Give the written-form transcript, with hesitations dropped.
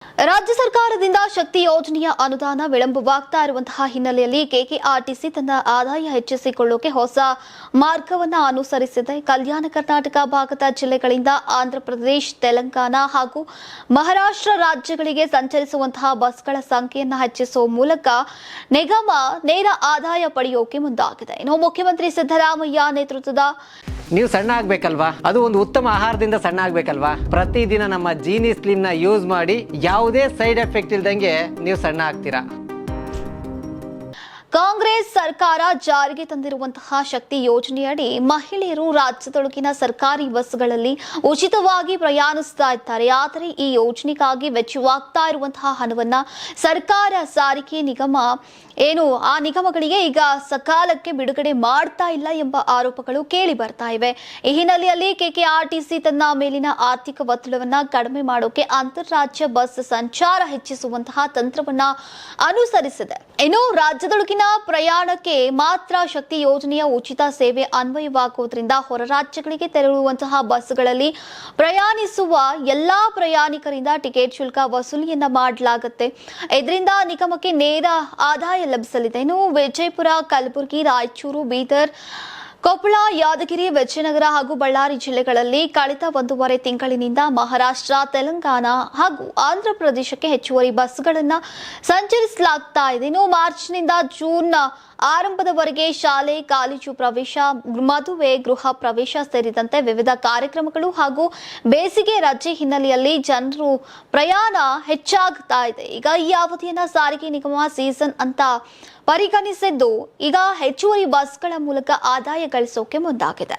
ರಾಜ್ಯ ಸರ್ಕಾರದಿಂದ ಶಕ್ತಿ ಯೋಜನೆಯ ಅನುದಾನ ವಿಳಂಬವಾಗ್ತಾ ಇರುವಂತಹ ಹಿನ್ನೆಲೆಯಲ್ಲಿ ಕೆಕೆಆರ್ಟಿಸಿ ತನ್ನ ಆದಾಯ ಹೆಚ್ಚಿಸಿಕೊಳ್ಳೋಕೆ ಹೊಸ ಮಾರ್ಗವನ್ನು ಅನುಸರಿಸಿದೆ. ಕಲ್ಯಾಣ ಕರ್ನಾಟಕ ಭಾಗದ ಜಿಲ್ಲೆಗಳಿಂದ ಆಂಧ್ರಪ್ರದೇಶ, ತೆಲಂಗಾಣ ಹಾಗೂ ಮಹಾರಾಷ್ಟ್ರ ರಾಜ್ಯಗಳಿಗೆ ಸಂಚರಿಸುವಂತಹ ಬಸ್ಗಳ ಸಂಖ್ಯೆಯನ್ನು ಹೆಚ್ಚಿಸುವ ಮೂಲಕ ನಿಗಮ ನೇರ ಆದಾಯ ಪಡೆಯೋಕೆ ಮುಂದಾಗಿದೆ. ಇನ್ನು ಮುಖ್ಯಮಂತ್ರಿ ಸಿದ್ದರಾಮಯ್ಯ ನೇತೃತ್ವದ ನೀವು ಸಣ್ಣ ಆಗ್ಬೇಕಲ್ವಾ, ಅದು ಒಂದು ಉತ್ತಮ ಆಹಾರದಿಂದ ಸಣ್ಣ ಆಗ್ಬೇಕಲ್ವಾ. ಪ್ರತಿದಿನ ನಮ್ಮ ಜೀನಿ ಸ್ಲಿಮ್ ನ ಯೂಸ್ ಮಾಡಿ ಯಾವುದೇ ಸೈಡ್ ಎಫೆಕ್ಟ್ ಇಲ್ದಂಗೆ ನೀವು ಸಣ್ಣ ಆಗ್ತೀರಾ. ಕಾಂಗ್ರೆಸ್ ಸರ್ಕಾರ ಜಾರಿಗೆ ತಂದಿರುವಂತಹ ಶಕ್ತಿ ಯೋಜನೆಯಡಿ ಮಹಿಳೆಯರು ರಾಜ್ಯದೊಳಗಿನ ಸರ್ಕಾರಿ ಬಸ್ಗಳಲ್ಲಿ ಉಚಿತವಾಗಿ ಪ್ರಯಾಣಿಸ್ತಾ ಇದ್ದಾರೆ. ಆದರೆ ಈ ಯೋಜನೆಗಾಗಿ ವೆಚ್ಚವಾಗ್ತಾ ಇರುವಂತಹ ಹಣವನ್ನ ಸರ್ಕಾರ ಸಾರಿಗೆ ನಿಗಮ ಆ ನಿಗಮಗಳಿಗೆ ಈಗ ಸಕಾಲಕ್ಕೆ ಬಿಡುಗಡೆ ಮಾಡ್ತಾ ಇಲ್ಲ ಎಂಬ ಆರೋಪಗಳು ಕೇಳಿ ಬರ್ತಾ ಇವೆ. ಈ ಹಿನ್ನೆಲೆಯಲ್ಲಿ ಕೆಕೆಆರ್ಟಿಸಿ ತನ್ನ ಮೇಲಿನ ಆರ್ಥಿಕ ಒತ್ತಡವನ್ನ ಕಡಿಮೆ ಮಾಡೋಕೆ ಅಂತಾರಾಜ್ಯ ಬಸ್ ಸಂಚಾರ ಹೆಚ್ಚಿಸುವಂತಹ ತಂತ್ರವನ್ನ ಅನುಸರಿಸಿದೆ. ಇನ್ನು ರಾಜ್ಯದೊಳಗಿನ ಪ್ರಯಾಣಕ್ಕೆ ಮಾತ್ರ ಶಕ್ತಿ ಯೋಜನೆಯ ಉಚಿತ ಸೇವೆ ಅನ್ವಯವಾಗುವುದರಿಂದ ಹೊರ ರಾಜ್ಯಗಳಿಗೆ ತೆರಳುವಂತಹ ಬಸ್ಗಳಲ್ಲಿ ಪ್ರಯಾಣಿಸುವ ಎಲ್ಲಾ ಪ್ರಯಾಣಿಕರಿಂದ ಟಿಕೆಟ್ ಶುಲ್ಕ ವಸೂಲಿಯನ್ನ ಮಾಡಲಾಗುತ್ತೆ. ಇದರಿಂದ ನಿಗಮಕ್ಕೆ ನೇರ ಆದಾಯ ಲಭಿಸಲಿದೆ. ಇನ್ನು ವಿಜಯಪುರ, ಕಲಬುರಗಿ, ರಾಯಚೂರು, ಬೀದರ್, ಕೊಪ್ಪಳ, ಯಾದಗಿರಿ, ವಿಜಯನಗರ ಹಾಗೂ ಬಳ್ಳಾರಿ ಜಿಲ್ಲೆಗಳಲ್ಲಿ ಕಳೆದ 1.5 ತಿಂಗಳಿನಿಂದ ಮಹಾರಾಷ್ಟ್ರ, ತೆಲಂಗಾಣ ಹಾಗೂ ಆಂಧ್ರಪ್ರದೇಶಕ್ಕೆ ಹೆಚ್ಚುವರಿ ಬಸ್ಗಳನ್ನು ಸಂಚರಿಸಲಾಗ್ತಾ ಇದೆ. ಇನ್ನು ಮಾರ್ಚ್ನಿಂದ ಜೂನ್ ಆರಂಭದವರೆಗೆ ಶಾಲೆ, ಕಾಲೇಜು ಪ್ರವೇಶ, ಮದುವೆ, ಗೃಹ ಪ್ರವೇಶ ಸೇರಿದಂತೆ ವಿವಿಧ ಕಾರ್ಯಕ್ರಮಗಳು ಹಾಗೂ ಬೇಸಿಗೆ ರಜೆ ಹಿನ್ನೆಲೆಯಲ್ಲಿ ಜನರು ಪ್ರಯಾಣ ಹೆಚ್ಚಾಗ್ತಾ ಇದೆ. ಈಗ ಈ ಅವಧಿಯನ್ನ ಸಾರಿಗೆ ನಿಗಮ ಸೀಸನ್ ಅಂತ ಪರಿಗಣಿಸಿದ್ದು ಈಗ ಹೆಚ್ಚುವರಿ ಬಸ್ಗಳ ಮೂಲಕ ಆದಾಯ ಗಳಿಸೋಕೆ ಮುಂದಾಗಿದೆ.